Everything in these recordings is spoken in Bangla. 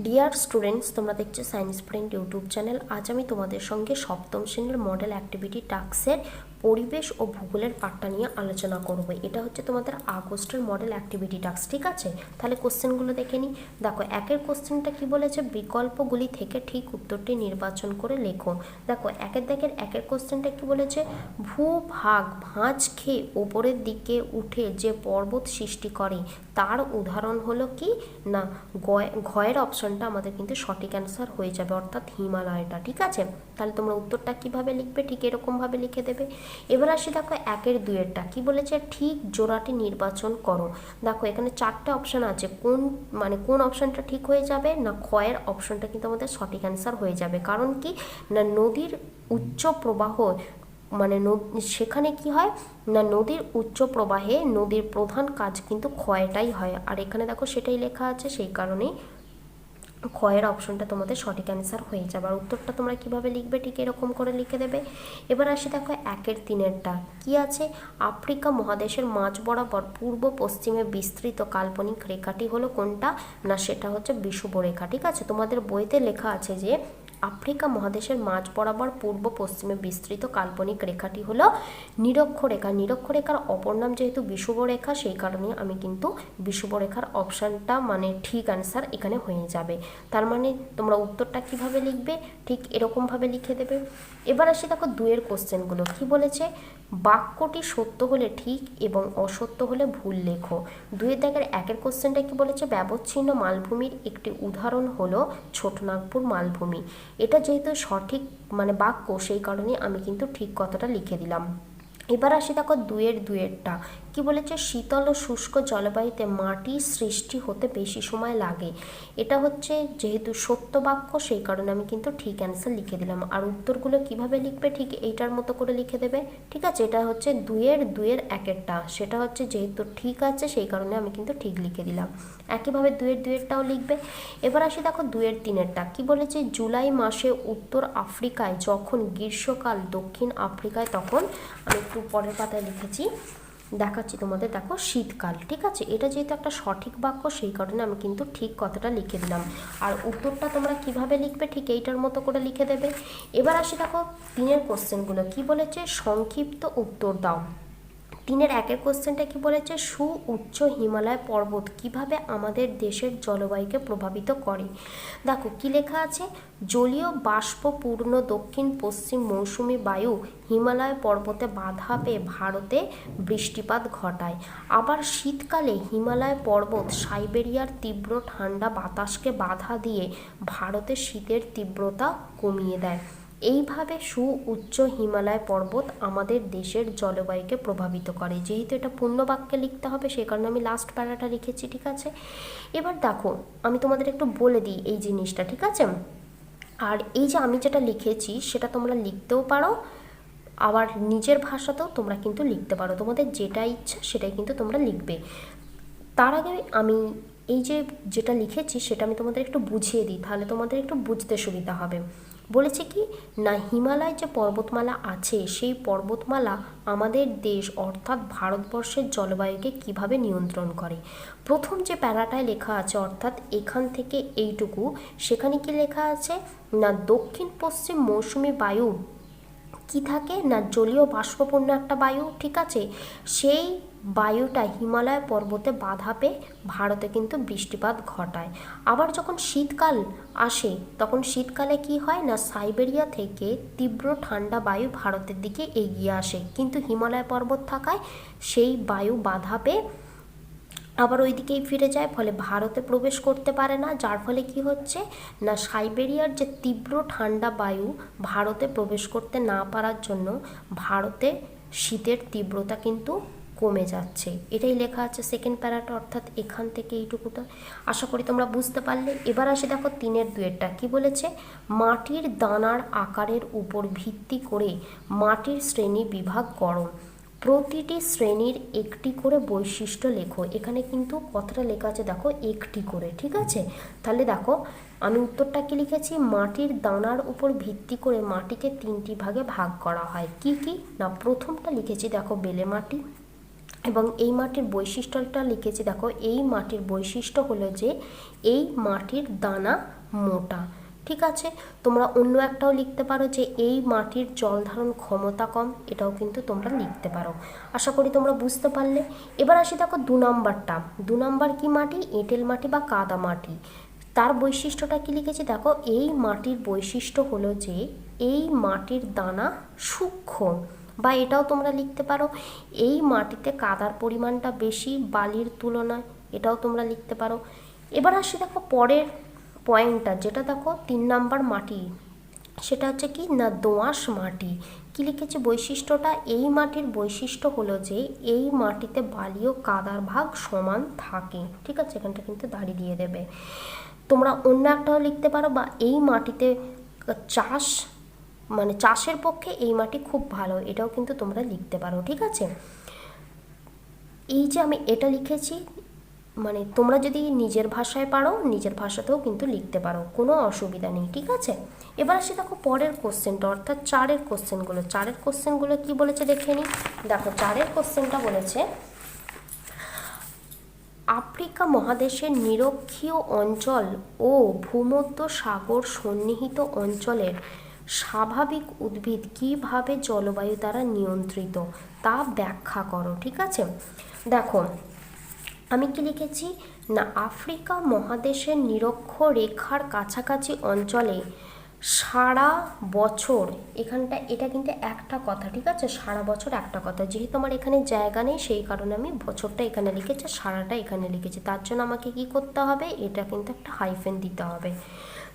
ডিয়ার স্টুডেন্টস, তোমরা দেখছো সায়েন্স ফ্রেন্ড ইউটিউব চ্যানেল। আজ আমি তোমাদের সঙ্গে সপ্তম শ্রেণীর মডেল অ্যাক্টিভিটি টাস্কের পরিবেশ ও ভূগোলের পাঠটা নিয়ে আলোচনা করব। এটা হচ্ছে তোমাদের আগস্টের মডেল অ্যাক্টিভিটি টাস্ক, ঠিক আছে? তাহলে কোশ্চেনগুলো দেখে নিই। দেখো, একের কোশ্চেনটা কি বলেছে, বিকল্পগুলি থেকে ঠিক উত্তরটি নির্বাচন করে লেখো। দেখো, একের কোশ্চেনটা কি বলেছে, ভূভাগ ভাঁজ খেয়ে ওপরের দিকে উঠে যে পর্বত সৃষ্টি করে তার উদাহরণ হলো কি না, ঘয়ের অপশনটা আমাদের কিন্তু সঠিক অ্যান্সার হয়ে যাবে, অর্থাৎ হিমালয়টা, ঠিক আছে? তাহলে তোমরা উত্তরটা কিভাবে লিখবে, ঠিক এরকমভাবে লিখে দেবে। এবার আসি, দেখো একের দুইয়েরটা কি বলেছে, ঠিক জোড়াটি নির্বাচন করো। দেখো, এখানে চারটে অপশন আছে, কোন অপশনটা ঠিক হয়ে যাবে না, ক্ষয়ের অপশনটা কিন্তু আমাদের সঠিক অ্যান্সার হয়ে যাবে। কারণ কি না, নদীর উচ্চ প্রবাহ সেখানে কি হয় না, নদীর উচ্চ প্রবাহে নদীর প্রধান কাজ কিন্তু ক্ষয়টাই হয়, আর এখানে দেখো সেটাই লেখা আছে, সেই কারণেই ক্ষয়ের অপশনটা তোমাদের সঠিক অ্যান্সার হয়ে যাবে। আর উত্তরটা তোমরা কিভাবে লিখবে, ঠিক এরকম করে লিখে দেবে। এবার আসি, দেখো একের তিনেরটা কি আছে, আফ্রিকা মহাদেশের মাঝ বরাবর পূর্ব পশ্চিমে বিস্তৃত কাল্পনিক রেখাটি হলো কোনটা না, সেটা হচ্ছে বিষুবরেখা, ঠিক আছে? তোমাদের বইতে লেখা আছে যে আফ্রিকা মহাদেশের মাঝ বরাবর পূর্ব পশ্চিমে বিস্তৃত কাল্পনিক রেখাটি হলো নিরক্ষরেখা। নিরক্ষরেখার অপর নাম যেহেতু বিষুবরেখা, সেই কারণে আমি কিন্তু বিষুবরেখার অপশানটা ঠিক অ্যান্সার এখানে হয়ে যাবে। তার মানে তোমরা উত্তরটা কিভাবে লিখবে, ঠিক এরকমভাবে লিখে দেবে। এবার আসি, দেখো দুয়ের কোশ্চেনগুলো কি বলেছে, বাক্যটি সত্য হলে ঠিক এবং অসত্য হলে ভুল লেখো। একের কোশ্চেনটা কি বলেছে, ব্যবচ্ছিন্ন মালভূমির একটি উদাহরণ হলো ছোটনাগপুর মালভূমি। এটা যেহেতু সঠিক বাক্য, সেই কারণে আমি কিন্তু ঠিক কথাটা লিখে দিলাম। এবার আসি, দেখো দুয়েরটা কি বলেছে, শীতল ও শুষ্ক জলবায়ুতে মাটি সৃষ্টি হতে বেশি সময় লাগে। এটা হচ্ছে যেহেতু সত্য বাক্য, সেই কারণে আমি কিন্তু ঠিক অ্যান্সার লিখে দিলাম। আর উত্তরগুলো কিভাবে লিখবে, ঠিক এইটার মতো করে লিখে দেবে, ঠিক আছে? এটা হচ্ছে দুয়ের একেরটা, সেটা হচ্ছে যেহেতু ঠিক আছে, সেই কারণে আমি কিন্তু ঠিক লিখে দিলাম। একইভাবে দুয়েরটাও লিখবে। এবার আসি, দেখো দুয়ের তিনেরটা কি বলেছে, জুলাই মাসে উত্তর আফ্রিকায় যখন গ্রীষ্মকাল, দক্ষিণ আফ্রিকায় তখন, আমি একটু পরের পাতায় লিখেছি দেখাচ্ছি তোমাদের, দেখো শীতকাল, ঠিক আছে? এটা যেহেতু একটা সঠিক বাক্য, সেই কারণে আমি কিন্তু ঠিক কথাটা লিখে দিলাম। আর উত্তরটা তোমরা কিভাবে লিখবে, ঠিক এইটার মতো করে লিখে দেবে। এবার আসি, দেখো তিনের কোশ্চেনগুলো কি বলেছে, সংক্ষিপ্ত উত্তর দাও। একের কোশ্চেনটা কি বলেছে, সুউচ্চ হিমালয় পর্বত কিভাবে আমাদের দেশের জলবায়ুকে প্রভাবিত করে। দেখো কি লেখা আছে, জলীয় বাষ্পপূর্ণ দক্ষিণ পশ্চিম মৌসুমি বায়ু হিমালয় পর্বতে বাধা পেয়ে ভারতে বৃষ্টিপাত ঘটায়। আবার শীতকালে হিমালয় পর্বত সাইবেরিয়ার তীব্র ঠান্ডা বাতাসকে বাধা দিয়ে ভারতে শীতের তীব্রতা কমিয়ে দেয়। এইভাবে সুউচ্চ হিমালয় পর্বত আমাদের দেশের জলবায়ুকে প্রভাবিত করে। যেহেতু এটা পূর্ণ বাক্যে লিখতে হবে, সেই কারণে আমি লাস্ট প্যারাটা লিখেছি, ঠিক আছে? এবার দেখো, আমি তোমাদের একটু বলে দিই এই জিনিসটা, ঠিক আছে? আর এই যে আমি যেটা লিখেছি সেটা তোমরা লিখতেও পারো, আবার নিজের ভাষাতেও তোমরা কিন্তু লিখতে পারো, তোমাদের যেটা ইচ্ছা সেটাই কিন্তু তোমরা লিখবে। তার আগে আমি এই যেটা লিখেছি সেটা আমি তোমাদের একটু বুঝিয়ে দিই, তাহলে তোমাদের একটু বুঝতে সুবিধা হবে। বলেছে কি না, হিমালয় যে পর্বতমালা আছে, সেই পর্বতমালা আমাদের দেশ অর্থাৎ ভারতবর্ষের জলবায়ুকে কিভাবে নিয়ন্ত্রণ করে। প্রথম যে প্যারাটায় লেখা আছে, অর্থাৎ এখান থেকে এইটুকু, সেখানে কি লেখা আছে না, দক্ষিণ পশ্চিম মৌসুমি বায়ু কি থাকে না, জলীয় বাষ্পপূর্ণ একটা বায়ু, ঠিক আছে? সেই বায়ুটা হিমালয় পর্বতে বাধা পেয়ে ভারতে কিন্তু বৃষ্টিপাত ঘটায়। আবার যখন শীতকাল আসে, তখন শীতকালে কি হয় না, সাইবেরিয়া থেকে তীব্র ঠান্ডা বায়ু ভারতের দিকে এগিয়ে আসে, কিন্তু হিমালয় পর্বত থাকায় সেই বায়ু বাধা পেয়ে আবার ওই দিকেই ফিরে যায়, ফলে ভারতে প্রবেশ করতে পারে না। যার ফলে কি হচ্ছে না, সাইবেরিয়ার যে তীব্র ঠান্ডা বায়ু ভারতে প্রবেশ করতে না পারার জন্য ভারতে শীতের তীব্রতা কিন্তু কমে যাচ্ছে। এটাই লেখা আছে সেকেন্ড প্যারাটা, অর্থাৎ এখান থেকে এইটুকুটা। আশা করি তোমরা বুঝতে পারলে। এবার আসি, দেখো দুয়েরটা কি বলেছে, মাটির দানার আকারের উপর ভিত্তি করে মাটির শ্রেণী বিভাগ করো। প্রতিটি শ্রেণীর একটি করে বৈশিষ্ট্য লেখো। এখানে কিন্তু কথাটা লেখা আছে, দেখো একটি করে, ঠিক আছে? তাহলে দেখো আমি উত্তরটা কি লিখেছি, মাটির দানার উপর ভিত্তি করে মাটিকে তিনটি ভাগে ভাগ করা হয়। কি কি না, প্রথমটা লিখেছি দেখো বেলে মাটি, এবং এই মাটির বৈশিষ্ট্যটা লিখেছি দেখো, এই মাটির বৈশিষ্ট্য হলো যে এই মাটির দানা মোটা। ঠিক আছে, তোমরা অন্য একটাও লিখতে পারো যে এই মাটির জল ধারণ ক্ষমতা কম, এটাও কিন্তু তোমরা লিখতে পারো। আশা করি তোমরা বুঝতে পারলে। এবার আসি দেখো 2 নম্বরটা। 2 নম্বর কি মাটি? এঁটেল মাটি বা কাদা মাটি। তার বৈশিষ্ট্যটা কি লিখেছি দেখো, এই মাটির বৈশিষ্ট্য হলো যে এই মাটির দানা সূক্ষ্ম, বা এটাও তোমরা লিখতে পারো এই মাটিতে কাদার পরিমাণটা বেশি বালির তুলনায়, এটাও তোমরা লিখতে পারো। এবার আসি দেখো পরের পয়েন্টটা, যেটা দেখো 3 নাম্বার মাটি, সেটা হচ্ছে কি না দোআঁশ মাটি। কি লিখেছে বৈশিষ্ট্যটা? এই মাটির বৈশিষ্ট্য হলো যে এই মাটিতে বালি ও কাদার ভাগ সমান থাকে। ঠিক আছে, এখানটা কিন্তু দাড়ি দিয়ে দেবে। তোমরা অন্য একটাও লিখতে পারো, বা এই মাটিতে চাষ মানে চাষের পক্ষে এই মাটি খুব ভালো, এটাও কিন্তু তোমরা লিখতে পারো। ঠিক আছে, এই যে আমি এটা লিখেছি, মানে তোমরা যদি নিজের ভাষায় পারো নিজের ভাষাতেও কিন্তু লিখতে পারো, কোনো অসুবিধা নেই। ঠিক আছে, এবার আসি দেখো পরের কোশ্চেনটা, অর্থাৎ 4-এর কোশ্চেনগুলো। 4-এর কোশ্চেনগুলো কি বলেছে দেখে নিই। দেখো 4-এর কোশ্চেনটা বলেছে আফ্রিকা মহাদেশের নিরক্ষীয় অঞ্চল ও ভূমধ্য সাগর সন্নিহিত অঞ্চলের স্বাভাবিক উদ্ভিদ কিভাবে জলবায়ু দ্বারা নিয়ন্ত্রিত তা ব্যাখ্যা করো। ঠিক আছে, দেখো আমি কি লিখেছি না আফ্রিকা মহাদেশের নিরক্ষরেখার কাছাকাছি অঞ্চলে সারা বছর, এখানটা এটা কিন্তু একটা কথা। ঠিক আছে, সারা বছর একটা কথা, যেহেতু আমার এখানে জায়গা নেই সেই কারণে আমি বছরটা এখানে লিখেছি, সারাটা এখানে লিখেছি। তার জন্য আমাকে কি করতে হবে, এটা কিন্তু একটা হাইফেন দিতে হবে।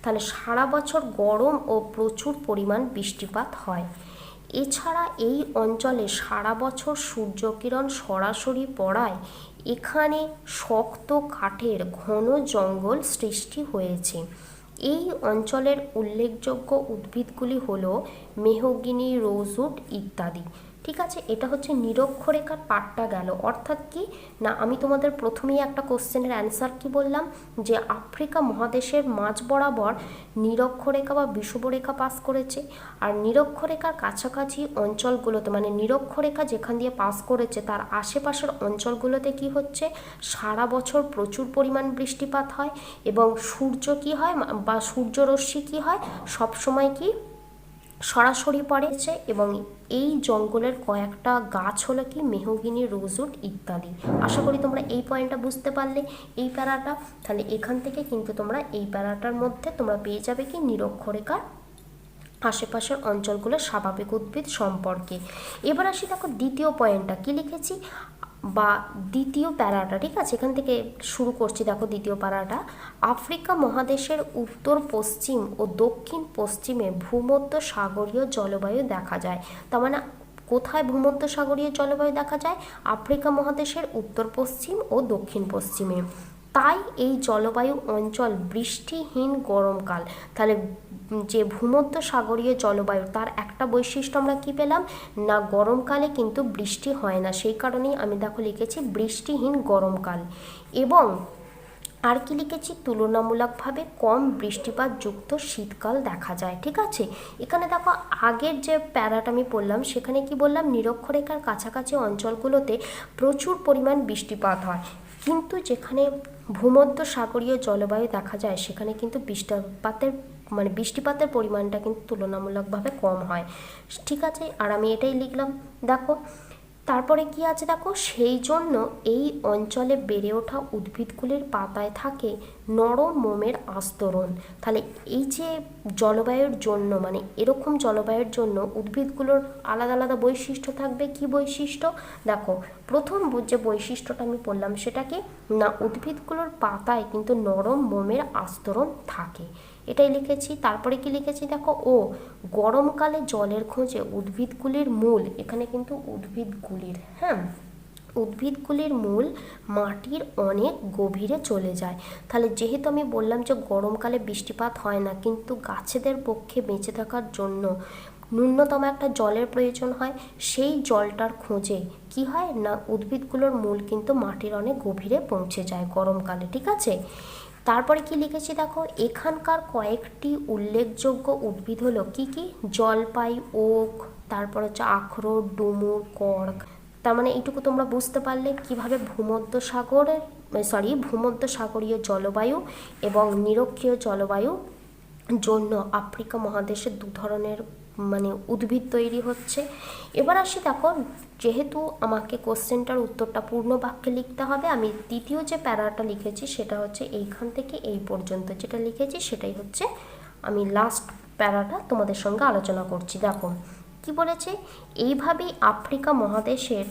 তাহলে সারা বছর গরম ও প্রচুর পরিমাণ বৃষ্টিপাত হয়। এছাড়া এই অঞ্চলে সারা বছর সূর্যকিরণ সরাসরি পড়ায় এখানে শক্ত কাঠের ঘন জঙ্গল সৃষ্টি হয়েছে। এই অঞ্চলের উল্লেখযোগ্য উদ্ভিদগুলি হলো মেহগিনি, রোজউড ইত্যাদি। ঠিক আছে, এটা হচ্ছে নিরক্ষরেখার পার্টটা গেল। অর্থাৎ কি না আমি তোমাদের প্রথমেই একটা কোশ্চেনের অ্যান্সার কি বললাম, যে আফ্রিকা মহাদেশের মাঝ বরাবর নিরক্ষরেখা বা বিষুবরেখা পাস করেছে, আর নিরক্ষরেখার কাছাকাছি অঞ্চলগুলোতে মানে নিরক্ষরেখা যেখান দিয়ে পাস করেছে তার আশেপাশের অঞ্চলগুলোতে কি হচ্ছে, সারা বছর প্রচুর পরিমাণ বৃষ্টিপাত হয়, এবং সূর্য কি হয় বা সূর্যরশ্মি কি হয় সবসময় কি সরাসরি পড়েছে। এবং এই জঙ্গলের কয়েকটা গাছ হলো কি মেহগিনি, রোজউড ইত্যাদি। আশা করি তোমরা এই পয়েন্টটা বুঝতে পারলে এই প্যারাটা। তাহলে এখান থেকে কিন্তু তোমরা এই প্যারাটার মধ্যে তোমরা পেয়ে যাবে কি নিরক্ষরেখার আশেপাশের অঞ্চলগুলোর স্বাভাবিক উদ্ভিদ সম্পর্কে। এবার আসি দেখো দ্বিতীয় পয়েন্টটা কি লিখেছি বা দ্বিতীয় প্যারাটা। ঠিক আছে, এখান থেকে শুরু করছি। দেখো দ্বিতীয় প্যারাটা, আফ্রিকা মহাদেশের উত্তর পশ্চিম ও দক্ষিণ পশ্চিমে ভূমধ্য সাগরীয় জলবায়ু দেখা যায়। তার মানে কোথায় ভূমধ্য সাগরীয় জলবায়ু দেখা যায়? আফ্রিকা মহাদেশের উত্তর পশ্চিম ও দক্ষিণ পশ্চিমে। তাই এই জলবায়ু অঞ্চল বৃষ্টিহীন গরমকাল। তাহলে যে ভূমধ্য সাগরীয় জলবায়ু তার একটা বৈশিষ্ট্য আমরা কি পেলাম না গরমকালে কিন্তু বৃষ্টি হয় না, সেই কারণেই আমি দেখো লিখেছি বৃষ্টিহীন গরমকাল। এবং আর কি লিখেছি, তুলনামূলকভাবে কম বৃষ্টিপাত যুক্ত শীতকাল দেখা যায়। ঠিক আছে, এখানে দেখো আগের যে প্যারাটা আমি পড়লাম সেখানে কি বললাম, নিরক্ষরেখার কাছাকাছি অঞ্চলগুলোতে প্রচুর পরিমাণ বৃষ্টিপাত হয়, কিন্তু যেখানে ভূমধ্য সাগরীয় জলবায়ু দেখা যায় সেখানে কিন্তু বৃষ্টিপাতের পরিমাণটা কিন্তু তুলনামূলকভাবে কম হয়। ঠিক আছে, আর আমি এটাই লিখলাম। দেখো তারপরে কি আছে, দেখো সেই জন্য এই অঞ্চলে বেড়ে ওঠা উদ্ভিদগুলির পাতায় থাকে নরম মোমের আস্তরণ। তাহলে এই যে জলবায়ুর জন্য মানে এরকম জলবায়ুর জন্য উদ্ভিদগুলোর আলাদা আলাদা বৈশিষ্ট্য থাকবে। কি বৈশিষ্ট্য? দেখো প্রথম যে বৈশিষ্ট্যটা আমি বললাম সেটা কি না উদ্ভিদগুলোর পাতায় কিন্তু নরম মোমের আস্তরণ থাকে, এটাই লিখেছি। তারপরে কি লিখেছি দেখো, গরমকালে জলের খোঁজে উদ্ভিদগুলির মূল, এখানে কিন্তু উদ্ভিদগুলির মূল মাটির অনেক গভীরে চলে যায়। তাহলে যেহেতু আমি বললাম যে গরমকালে বৃষ্টিপাত হয় না, কিন্তু গাছেদের পক্ষে বেঁচে থাকার জন্য ন্যূনতম একটা জলের প্রয়োজন হয়, সেই জলটার খোঁজে কি হয় না উদ্ভিদগুলোর মূল কিন্তু মাটির অনেক গভীরে পৌঁছে যায় গরমকালে। ঠিক আছে, তারপরে কি লিখেছি দেখো, এখানকার কয়েকটি উল্লেখযোগ্য উদ্ভিদ হলো কি কি, জলপাই, ওক, তারপর হচ্ছে আখরোট, ডুমুর, কর্ক, তার মানে এইটুকু তোমরা বুঝতে পারলে কিভাবে ভূমধ্যসাগরীয় জলবায়ু এবং নিরক্ষীয় জলবায়ু জন্য আফ্রিকা মহাদেশে দু ধরনের মানে উদ্ভিদ তৈরি হচ্ছে। এবার আসি, দেখো যেহেতু আমাকে কোশ্চেনটার উত্তরটা পূর্ণ বাক্যে লিখতে হবে, আমি দ্বিতীয় যে প্যারাটা লিখেছি সেটা হচ্ছে এইখান থেকে এই পর্যন্ত যেটা লিখেছি সেটাই হচ্ছে আমি লাস্ট প্যারাটা তোমাদের সঙ্গে আলোচনা করছি। দেখো কি বলেছে, এইভাবেই আফ্রিকা মহাদেশের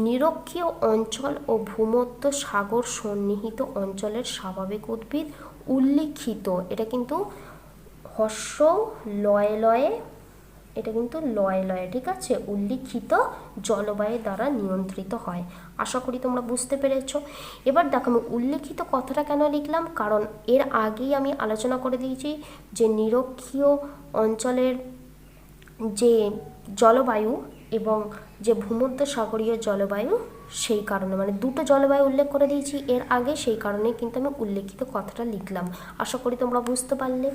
নিরক্ষীয় অঞ্চল ও ভূমধ্য সাগর সন্নিহিত অঞ্চলের স্বাভাবিক উদ্ভিদ উল্লিখিত, এটা কিন্তু হর্ষ লয়ে লয়ে, এটা কিন্তু লয়ে লয়ে, ঠিক আছে, উল্লিখিত জলবায়ু দ্বারা নিয়ন্ত্রিত হয়। আশা করি তোমরা বুঝতে পেরেছো। এবার দেখো আমি উল্লিখিত কথাটা কেন লিখলাম, কারণ এর আগেই আমি আলোচনা করে দিয়েছি যে নিরক্ষীয় অঞ্চলের যে জলবায়ু এবং যে ভূমধ্যসাগরীয় জলবায়ু, সেই কারণে মানে দুটো জলবায়ু উল্লেখ করে দিয়েছি এর আগে, সেই কারণে কিন্তু আমি উল্লেখিত কথাটা লিখলাম। আশা করি তোমরা বুঝতে পারলে।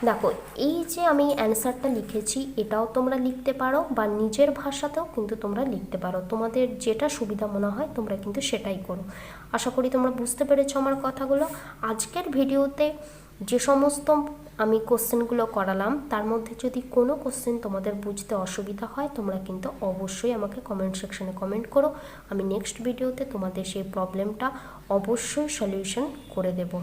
দেখো এই যে আমি অ্যান্সারটা লিখেছি এটাও তোমরা লিখতে পারো বা নিজের ভাষাতেও কিন্তু তোমরা লিখতে পারো, তোমাদের যেটা সুবিধা মনে হয় তোমরা কিন্তু সেটাই করো। আশা করি তোমরা বুঝতে পেরেছো আমার কথাগুলো। আজকের ভিডিওতে যে সমস্ত আমি কোশ্চেনগুলো করালাম তার মধ্যে যদি কোনো কোশ্চেন তোমাদের বুঝতে অসুবিধা হয় তোমরা কিন্তু অবশ্যই আমাকে কমেন্ট সেকশনে কমেন্ট করো, আমি নেক্সট ভিডিওতে তোমাদের সেই প্রবলেমটা অবশ্যই সলিউশন করে দেব।